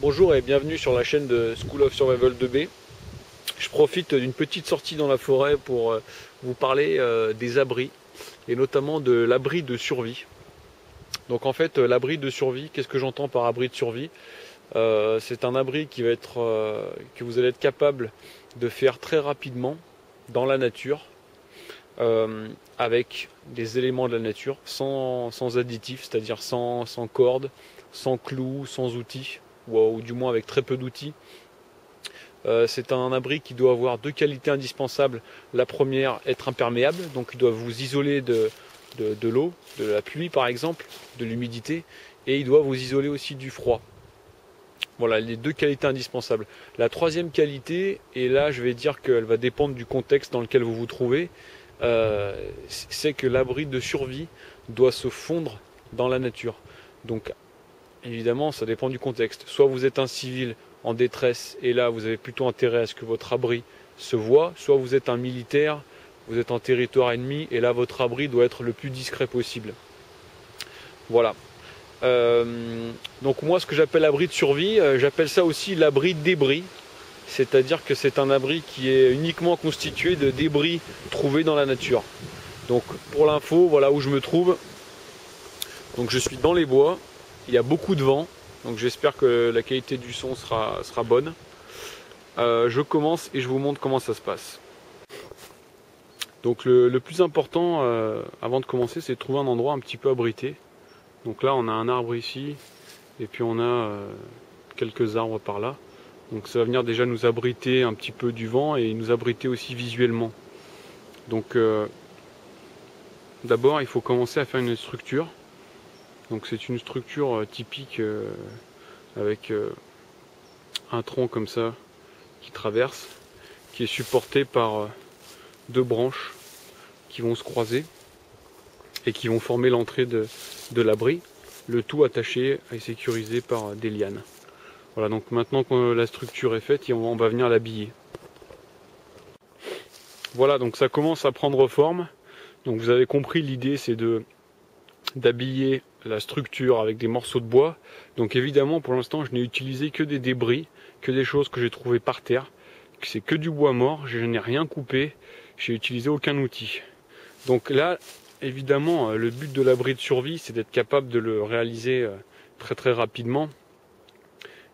Bonjour et bienvenue sur la chaîne de School of Survival 2B. Je profite d'une petite sortie dans la forêt pour vous parler des abris et notamment de l'abri de survie. Donc en fait l'abri de survie, qu'est-ce que j'entends par abri de survie? C'est un abri qui va être, que vous allez être capable de faire très rapidement dans la nature avec des éléments de la nature sans additifs, c'est-à-dire sans corde, sans clous, sans outils. Ou du moins avec très peu d'outils. C'est un abri qui doit avoir deux qualités indispensables. La première, être imperméable, donc il doit vous isoler de l'eau, de la pluie par exemple, de l'humidité, et il doit vous isoler aussi du froid. Voilà les deux qualités indispensables. La troisième qualité, et là je vais dire qu'elle va dépendre du contexte dans lequel vous vous trouvez, c'est que l'abri de survie doit se fondre dans la nature. Donc évidemment, ça dépend du contexte. Soit vous êtes un civil en détresse et là vous avez plutôt intérêt à ce que votre abri se voie, soit vous êtes un militaire, vous êtes en territoire ennemi et là votre abri doit être le plus discret possible. Voilà. Donc moi ce que j'appelle abri de survie, j'appelle ça aussi l'abri de débris. C'est-à-dire que c'est un abri qui est uniquement constitué de débris trouvés dans la nature. Donc pour l'info, voilà où je me trouve. Donc je suis dans les bois. Il y a beaucoup de vent, donc j'espère que la qualité du son sera bonne. Je commence et je vous montre comment ça se passe. Donc le plus important avant de commencer, c'est de trouver un endroit un petit peu abrité. Donc là on a un arbre ici, et puis on a quelques arbres par là. Donc ça va venir déjà nous abriter un petit peu du vent et nous abriter aussi visuellement. Donc d'abord il faut commencer à faire une structure. Donc c'est une structure typique avec un tronc comme ça qui traverse, qui est supporté par deux branches qui vont se croiser et qui vont former l'entrée de l'abri, le tout attaché et sécurisé par des lianes. Voilà, donc maintenant que la structure est faite, on va venir l'habiller. Voilà, donc ça commence à prendre forme. Donc vous avez compris, l'idée c'est d'habiller la structure avec des morceaux de bois. Donc évidemment pour l'instant je n'ai utilisé que des débris, que des choses que j'ai trouvées par terre. C'est que du bois mort, je n'ai rien coupé, j'ai utilisé aucun outil. Donc là évidemment le but de l'abri de survie c'est d'être capable de le réaliser très rapidement.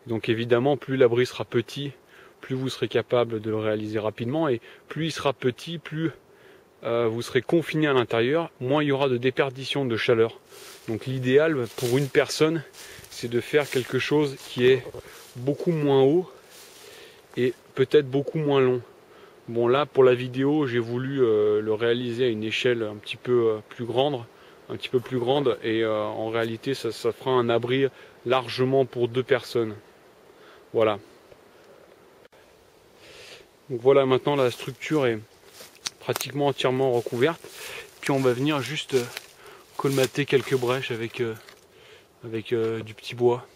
Donc évidemment plus l'abri sera petit, plus vous serez capable de le réaliser rapidement, et plus il sera petit, plus vous serez confiné à l'intérieur, moins il y aura de déperdition de chaleur. Donc l'idéal pour une personne, c'est de faire quelque chose qui est beaucoup moins haut et peut-être beaucoup moins long. Bon là pour la vidéo, j'ai voulu le réaliser à une échelle un petit peu plus grande, et en réalité ça fera un abri largement pour deux personnes. Voilà. Donc voilà, maintenant la structure est pratiquement entièrement recouverte. Puis on va venir juste colmater quelques brèches avec du petit bois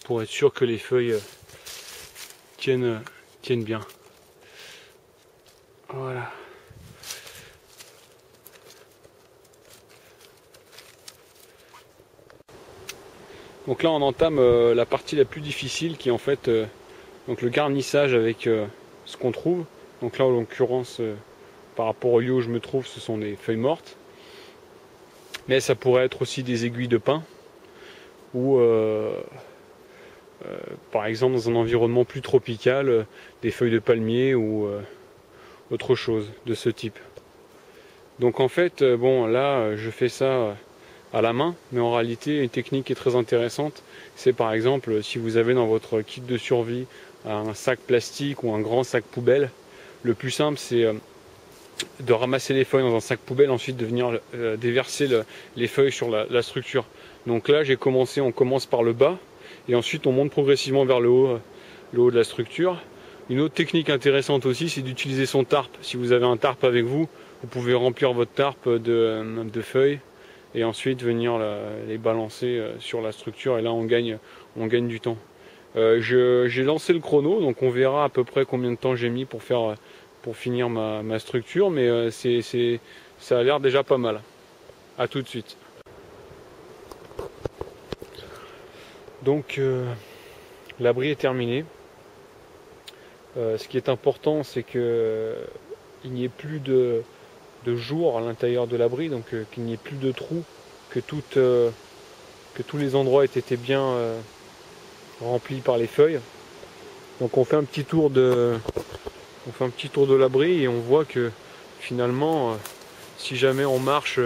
pour être sûr que les feuilles tiennent bien. Voilà. Donc là on entame la partie la plus difficile qui est en fait donc le garnissage avec ce qu'on trouve. Donc là en l'occurrence par rapport au lieu où je me trouve, ce sont des feuilles mortes. Mais ça pourrait être aussi des aiguilles de pin ou par exemple dans un environnement plus tropical, des feuilles de palmier ou autre chose de ce type. Donc en fait, bon là je fais ça à la main, mais en réalité une technique qui est très intéressante, c'est par exemple si vous avez dans votre kit de survie un sac plastique ou un grand sac poubelle, le plus simple c'est de ramasser les feuilles dans un sac poubelle, ensuite de venir déverser les feuilles sur la structure. Donc là on commence par le bas et ensuite on monte progressivement vers le haut de la structure. Une autre technique intéressante aussi, c'est d'utiliser son tarp. Si vous avez un tarp avec vous, vous pouvez remplir votre tarp de feuilles et ensuite venir les balancer sur la structure, et là on gagne du temps. J'ai lancé le chrono, donc on verra à peu près combien de temps j'ai mis pour finir ma structure, mais ça a l'air déjà pas mal. A tout de suite. Donc L'abri est terminé. Ce qui est important, c'est que il n'y ait plus de jour à l'intérieur de l'abri, donc qu'il n'y ait plus de trous, que tous les endroits aient été bien remplis par les feuilles. Donc on fait un petit tour de l'abri et on voit que finalement, si jamais on marche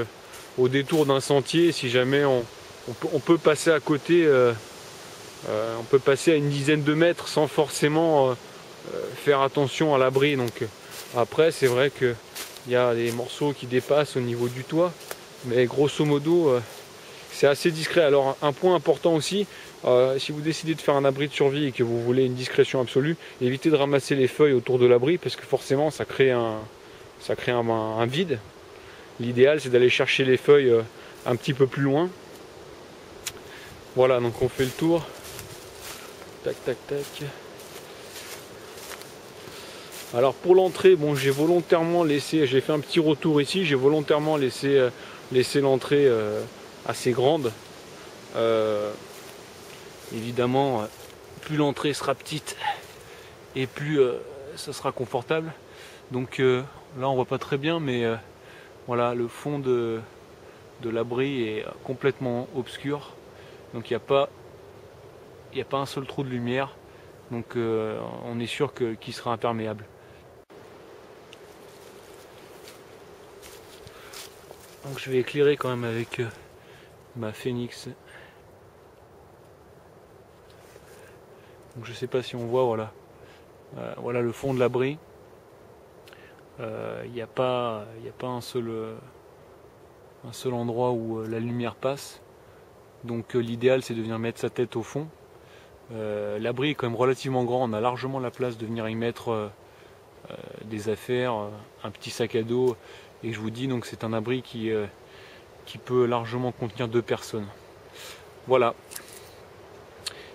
au détour d'un sentier, si jamais on peut passer à côté, on peut passer à une dizaine de mètres sans forcément faire attention à l'abri. Donc après, c'est vrai qu'il y a des morceaux qui dépassent au niveau du toit, mais grosso modo, c'est assez discret. Alors un point important aussi, si vous décidez de faire un abri de survie et que vous voulez une discrétion absolue, évitez de ramasser les feuilles autour de l'abri parce que forcément ça crée un vide. L'idéal, c'est d'aller chercher les feuilles un petit peu plus loin. Voilà, donc on fait le tour. Tac, tac, tac. Alors pour l'entrée, bon, j'ai volontairement laissé, j'ai fait un petit retour ici, j'ai volontairement laissé l'entrée assez grande. Évidemment, plus l'entrée sera petite et plus ça sera confortable. Donc là on voit pas très bien, mais voilà, le fond de l'abri est complètement obscur. Donc il n'y a pas un seul trou de lumière. Donc on est sûr qu'il sera imperméable. Donc je vais éclairer quand même avec ma Phoenix. Donc je sais pas si on voit, voilà. Voilà le fond de l'abri. Il n'y a pas un seul endroit où la lumière passe. Donc l'idéal, c'est de venir mettre sa tête au fond. L'abri est quand même relativement grand, on a largement la place de venir y mettre des affaires, un petit sac à dos. Et je vous dis, donc c'est un abri qui peut largement contenir 2 personnes. Voilà.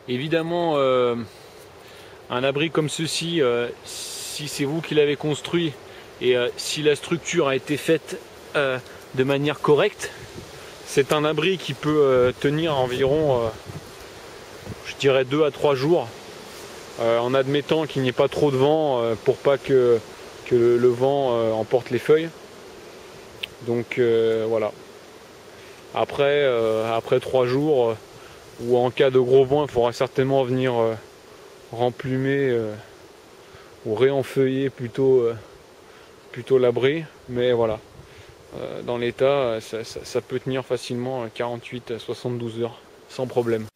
Évidemment, un abri comme ceci, si c'est vous qui l'avez construit et si la structure a été faite de manière correcte, c'est un abri qui peut tenir environ, je dirais 2 à 3 jours, en admettant qu'il n'y ait pas trop de vent pour pas que le vent emporte les feuilles. Donc voilà. Après 3 jours, ou en cas de gros vent, il faudra certainement venir remplumer ou réenfeuiller plutôt l'abri. Mais voilà. Dans l'état, ça peut tenir facilement 48 à 72 heures sans problème.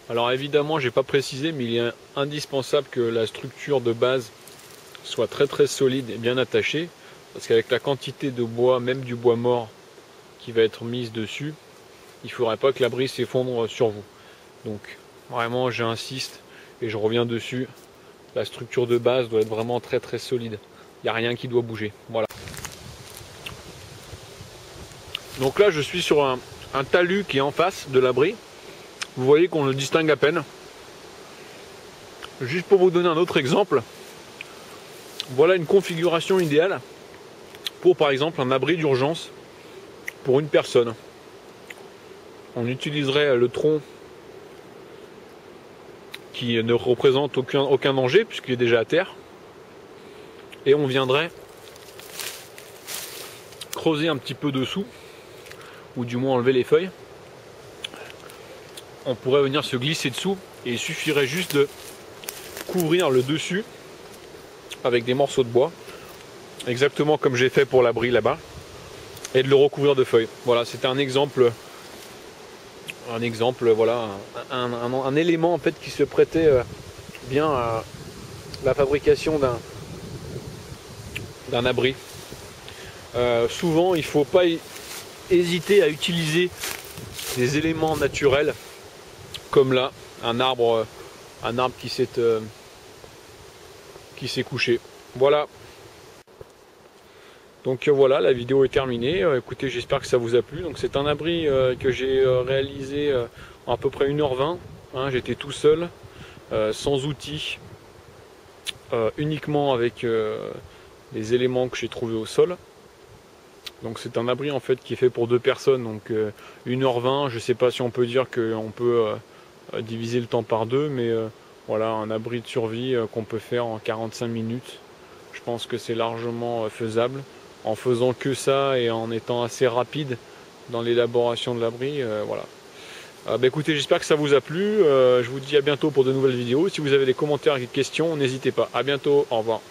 Alors évidemment, j'ai pas précisé, mais il est indispensable que la structure de base soit très très solide et bien attachée, parce qu'avec la quantité de bois, même du bois mort, qui va être mise dessus, il ne faudrait pas que l'abri s'effondre sur vous. Donc vraiment, j'insiste et je reviens dessus, la structure de base doit être vraiment très très solide. Il n'y a rien qui doit bouger. Voilà. Donc là, je suis sur un talus qui est en face de l'abri. Vous voyez qu'on le distingue à peine. Juste pour vous donner un autre exemple, voilà une configuration idéale pour par exemple un abri d'urgence pour une personne. On utiliserait le tronc qui ne représente aucun danger puisqu'il est déjà à terre, et on viendrait creuser un petit peu dessous, ou du moins enlever les feuilles. On pourrait venir se glisser dessous et il suffirait juste de couvrir le dessus avec des morceaux de bois, exactement comme j'ai fait pour l'abri là-bas, et de le recouvrir de feuilles. Voilà, c'était un exemple, voilà, un élément en fait qui se prêtait bien à la fabrication d'un abri. Souvent, il ne faut pas hésiter à utiliser des éléments naturels, comme là, un arbre qui s'est couché. Voilà. Donc voilà, la vidéo est terminée. Écoutez, j'espère que ça vous a plu. Donc c'est un abri que j'ai réalisé en à peu près 1h20. Hein, j'étais tout seul, sans outils, uniquement avec les éléments que j'ai trouvés au sol. Donc c'est un abri en fait qui est fait pour 2 personnes. Donc 1h20, je ne sais pas si on peut dire qu'on peut diviser le temps par deux, mais voilà, un abri de survie qu'on peut faire en 45 minutes. Je pense que c'est largement faisable. En faisant que ça et en étant assez rapide dans l'élaboration de l'abri, voilà. Bah écoutez, j'espère que ça vous a plu. Je vous dis à bientôt pour de nouvelles vidéos. Si vous avez des commentaires et des questions, n'hésitez pas. À bientôt, au revoir.